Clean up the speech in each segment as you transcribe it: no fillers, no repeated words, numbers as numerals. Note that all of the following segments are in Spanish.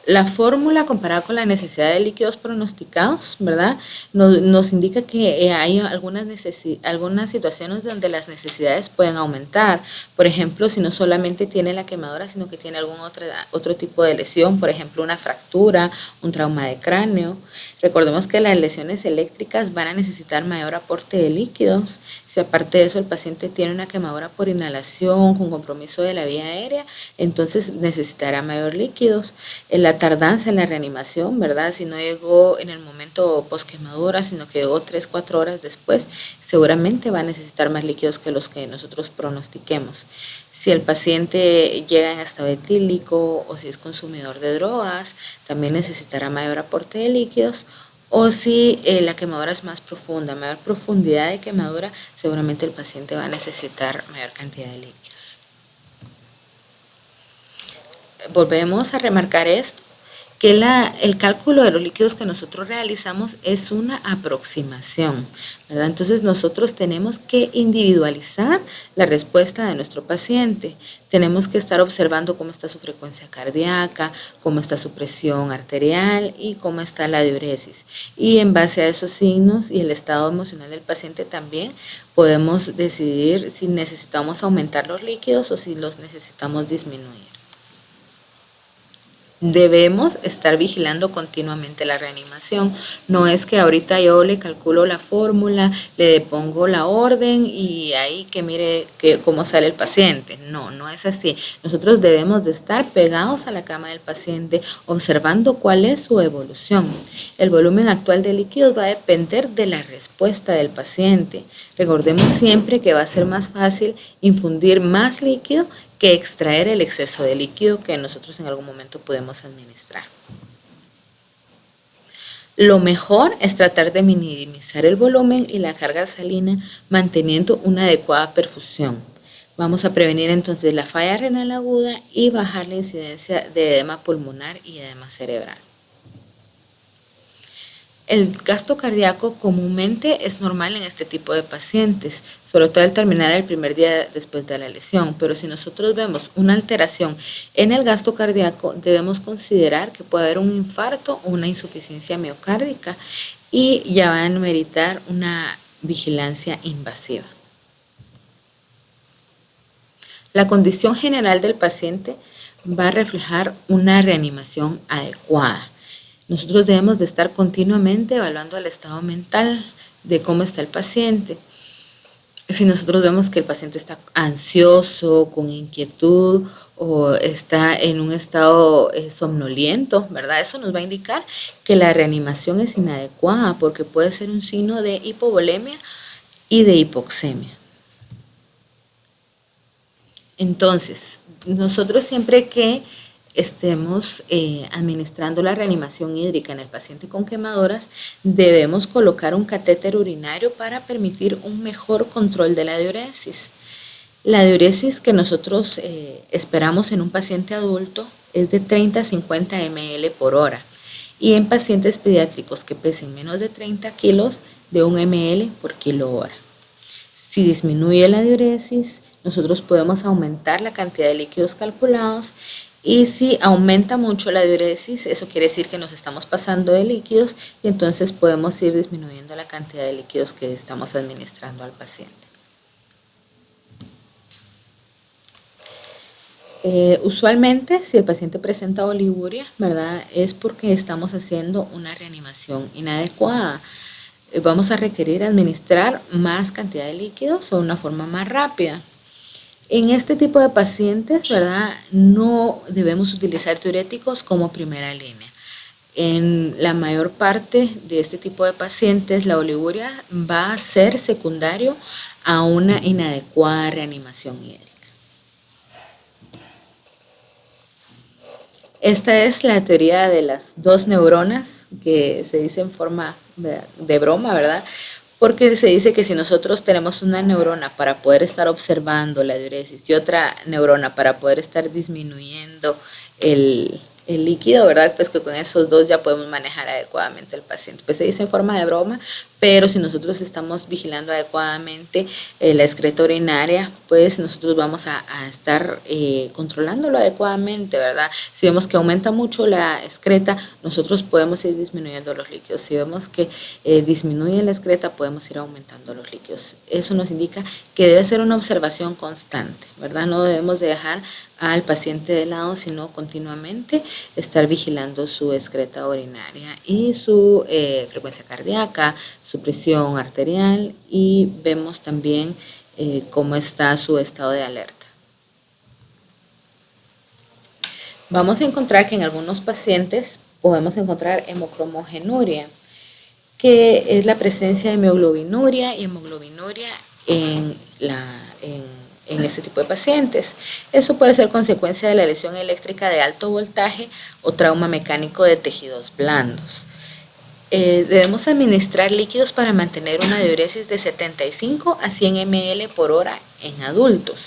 La fórmula comparada con la necesidad de líquidos pronosticados, ¿verdad? Nos indica que hay algunas situaciones donde las necesidades pueden aumentar. Por ejemplo, si no solamente tiene la quemadura, sino que tiene algún otro tipo de lesión, por ejemplo, una fractura, un trauma de cráneo. Recordemos que las lesiones eléctricas van a necesitar mayor aporte de líquidos. Si aparte de eso el paciente tiene una quemadura por inhalación con compromiso de la vía aérea, entonces necesitará mayor líquidos. En la tardanza en la reanimación, ¿verdad? Si no llegó en el momento post quemadura, sino que llegó 3, 4 horas después, seguramente va a necesitar más líquidos que los que nosotros pronostiquemos. Si el paciente llega en estado etílico o si es consumidor de drogas, también necesitará mayor aporte de líquidos. O si la quemadura es más profunda, mayor profundidad de quemadura, seguramente el paciente va a necesitar mayor cantidad de líquidos. Volvemos a remarcar esto, que el cálculo de los líquidos que nosotros realizamos es una aproximación, ¿verdad? Entonces nosotros tenemos que individualizar la respuesta de nuestro paciente. Tenemos que estar observando cómo está su frecuencia cardíaca, cómo está su presión arterial y cómo está la diuresis. Y en base a esos signos y el estado emocional del paciente también podemos decidir si necesitamos aumentar los líquidos o si los necesitamos disminuir. Debemos estar vigilando continuamente la reanimación. No es que ahorita yo le calculo la fórmula, le pongo la orden y ahí que mire cómo sale el paciente. No, no es así. Nosotros debemos de estar pegados a la cama del paciente, observando cuál es su evolución. El volumen actual de líquidos va a depender de la respuesta del paciente. Recordemos siempre que va a ser más fácil infundir más líquido que extraer el exceso de líquido que nosotros en algún momento podemos administrar. Lo mejor es tratar de minimizar el volumen y la carga salina manteniendo una adecuada perfusión. Vamos a prevenir entonces la falla renal aguda y bajar la incidencia de edema pulmonar y edema cerebral. El gasto cardíaco comúnmente es normal en este tipo de pacientes, sobre todo al terminar el primer día después de la lesión, pero si nosotros vemos una alteración en el gasto cardíaco, debemos considerar que puede haber un infarto o una insuficiencia miocárdica y ya van a meritar una vigilancia invasiva. La condición general del paciente va a reflejar una reanimación adecuada. Nosotros debemos de estar continuamente evaluando el estado mental de cómo está el paciente. Si nosotros vemos que el paciente está ansioso, con inquietud o está en un estado somnoliento, ¿verdad? Eso nos va a indicar que la reanimación es inadecuada porque puede ser un signo de hipovolemia y de hipoxemia. Entonces, nosotros siempre que estemos administrando la reanimación hídrica en el paciente con quemaduras, debemos colocar un catéter urinario para permitir un mejor control de la diuresis. La diuresis que nosotros esperamos en un paciente adulto es de 30 a 50 ml por hora y en pacientes pediátricos que pesen menos de 30 kilos de 1 ml por kilo hora. Si disminuye la diuresis, nosotros podemos aumentar la cantidad de líquidos calculados y si aumenta mucho la diuresis, eso quiere decir que nos estamos pasando de líquidos y entonces podemos ir disminuyendo la cantidad de líquidos que estamos administrando al paciente. Usualmente, si el paciente presenta oliguria, ¿verdad? Es porque estamos haciendo una reanimación inadecuada. Vamos a requerir administrar más cantidad de líquidos o de una forma más rápida. En este tipo de pacientes, ¿verdad? No debemos utilizar diuréticos como primera línea. En la mayor parte de este tipo de pacientes, la oliguria va a ser secundario a una inadecuada reanimación hídrica. Esta es la teoría de las dos neuronas que se dice en forma de broma, ¿verdad? Porque se dice que si nosotros tenemos una neurona para poder estar observando la diuresis y otra neurona para poder estar disminuyendo el líquido, ¿verdad? Pues que con esos dos ya podemos manejar adecuadamente al paciente. Pues se dice en forma de broma, pero si nosotros estamos vigilando adecuadamente la excreta urinaria, pues nosotros vamos a estar controlándolo adecuadamente, ¿verdad? Si vemos que aumenta mucho la excreta, nosotros podemos ir disminuyendo los líquidos. Si vemos que disminuye la excreta, podemos ir aumentando los líquidos. Eso nos indica que debe ser una observación constante, ¿verdad? No debemos de dejar al paciente de lado, sino continuamente estar vigilando su excreta urinaria y su frecuencia cardíaca, su presión arterial, y vemos también cómo está su estado de alerta. Vamos a encontrar que en algunos pacientes podemos encontrar hemocromogenuria, que es la presencia de mioglobinuria y hemoglobinuria en este tipo de pacientes. Eso puede ser consecuencia de la lesión eléctrica de alto voltaje o trauma mecánico de tejidos blandos. Debemos administrar líquidos para mantener una diuresis de 75 a 100 ml por hora en adultos.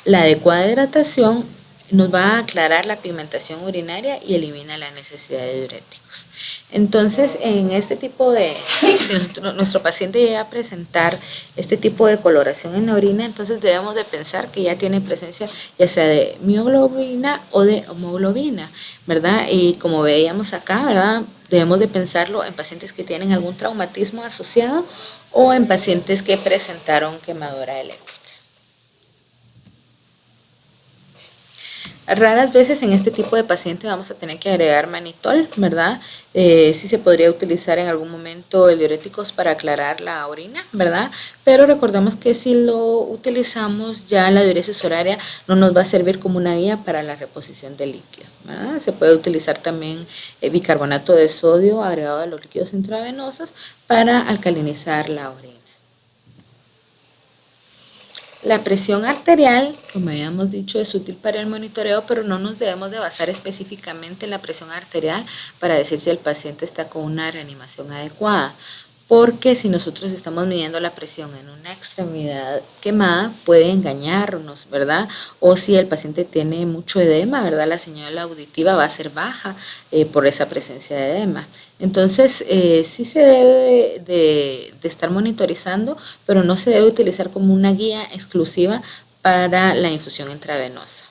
La adecuada hidratación nos va a aclarar la pigmentación urinaria y elimina la necesidad de diuréticos. Entonces, en este tipo de, si nuestro paciente llega a presentar este tipo de coloración en la orina, entonces debemos de pensar que ya tiene presencia ya sea de mioglobina o de hemoglobina, ¿verdad? Y como veíamos acá, ¿verdad? Debemos de pensarlo en pacientes que tienen algún traumatismo asociado o en pacientes que presentaron quemadura eléctrica. Raras veces en este tipo de paciente vamos a tener que agregar manitol, ¿verdad? Sí se podría utilizar en algún momento el diuréticos para aclarar la orina, ¿verdad? Pero recordemos que si lo utilizamos ya la diuresis horaria no nos va a servir como una guía para la reposición de líquido, ¿verdad? Se puede utilizar también bicarbonato de sodio agregado a los líquidos intravenosos para alcalinizar la orina. La presión arterial, como habíamos dicho, es útil para el monitoreo, pero no nos debemos de basar específicamente en la presión arterial para decir si el paciente está con una reanimación adecuada, porque si nosotros estamos midiendo la presión en una extremidad quemada, puede engañarnos, ¿verdad? O si el paciente tiene mucho edema, ¿verdad? La señal auditiva va a ser baja por esa presencia de edema. Entonces, sí se debe de estar monitorizando, pero no se debe utilizar como una guía exclusiva para la infusión intravenosa.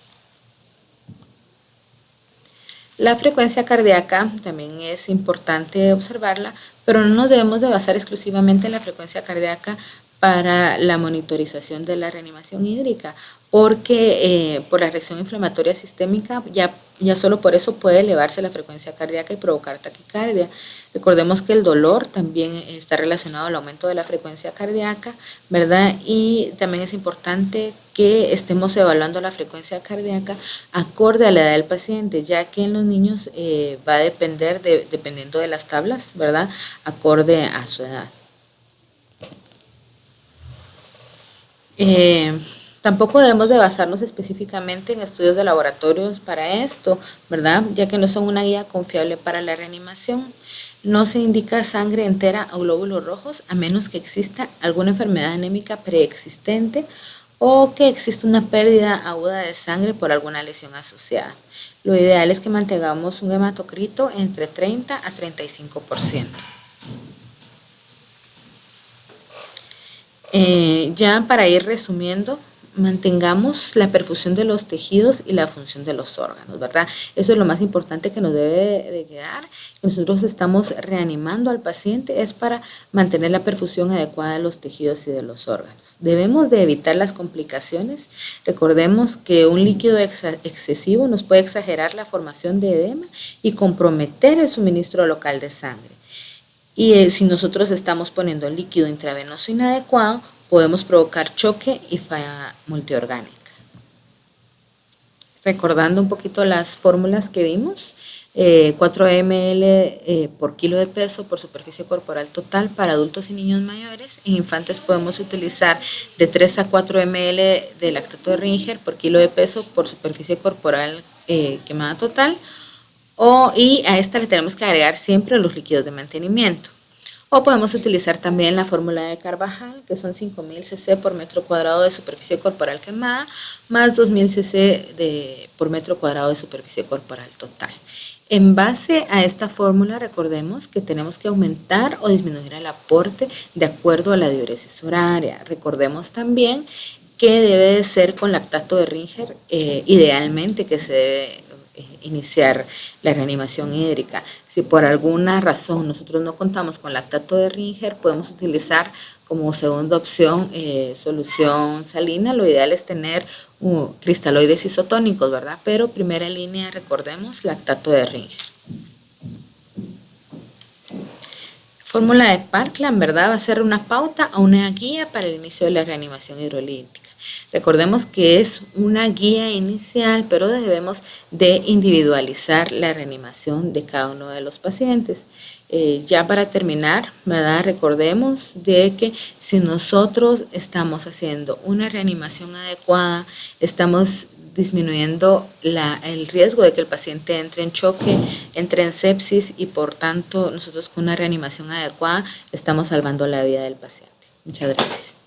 La frecuencia cardíaca también es importante observarla, pero no nos debemos de basar exclusivamente en la frecuencia cardíaca para la monitorización de la reanimación hídrica, porque por la reacción inflamatoria sistémica ya solo por eso puede elevarse la frecuencia cardíaca y provocar taquicardia. Recordemos que el dolor también está relacionado al aumento de la frecuencia cardíaca, ¿verdad? Y también es importante que estemos evaluando la frecuencia cardíaca acorde a la edad del paciente, ya que en los niños va a depender, dependiendo de las tablas, ¿verdad? Acorde a su edad. Tampoco debemos de basarnos específicamente en estudios de laboratorios para esto, ¿verdad? Ya que no son una guía confiable para la reanimación. No se indica sangre entera o glóbulos rojos a menos que exista alguna enfermedad anémica preexistente o que exista una pérdida aguda de sangre por alguna lesión asociada. Lo ideal es que mantengamos un hematocrito entre 30 a 35%. Ya para ir resumiendo, mantengamos la perfusión de los tejidos y la función de los órganos, ¿verdad? Eso es lo más importante que nos debe de quedar. Nosotros estamos reanimando al paciente, es para mantener la perfusión adecuada de los tejidos y de los órganos. Debemos de evitar las complicaciones. Recordemos que un líquido excesivo nos puede exagerar la formación de edema y comprometer el suministro local de sangre. Y si nosotros estamos poniendo líquido intravenoso inadecuado, podemos provocar choque y falla multiorgánica. Recordando un poquito las fórmulas que vimos, 4 ml por kilo de peso por superficie corporal total para adultos y niños mayores. En infantes podemos utilizar de 3 a 4 ml de lactato de Ringer por kilo de peso por superficie corporal quemada total. Y a esta le tenemos que agregar siempre los líquidos de mantenimiento. O podemos utilizar también la fórmula de Carvajal, que son 5.000 cc por metro cuadrado de superficie corporal quemada, más 2.000 cc por metro cuadrado de superficie corporal total. En base a esta fórmula, recordemos que tenemos que aumentar o disminuir el aporte de acuerdo a la diuresis horaria. Recordemos también que debe de ser con lactato de Ringer, idealmente que se debe iniciar la reanimación hídrica. Si por alguna razón nosotros no contamos con lactato de Ringer, podemos utilizar como segunda opción solución salina. Lo ideal es tener cristaloides isotónicos, ¿verdad? Pero primera línea, recordemos, lactato de Ringer. Fórmula de Parkland, ¿verdad? Va a ser una pauta o una guía para el inicio de la reanimación hidrolítica. Recordemos que es una guía inicial, pero debemos de individualizar la reanimación de cada uno de los pacientes. Ya para terminar, ¿verdad? Recordemos de que si nosotros estamos haciendo una reanimación adecuada, estamos disminuyendo el riesgo de que el paciente entre en choque, entre en sepsis y por tanto nosotros con una reanimación adecuada estamos salvando la vida del paciente. Muchas gracias.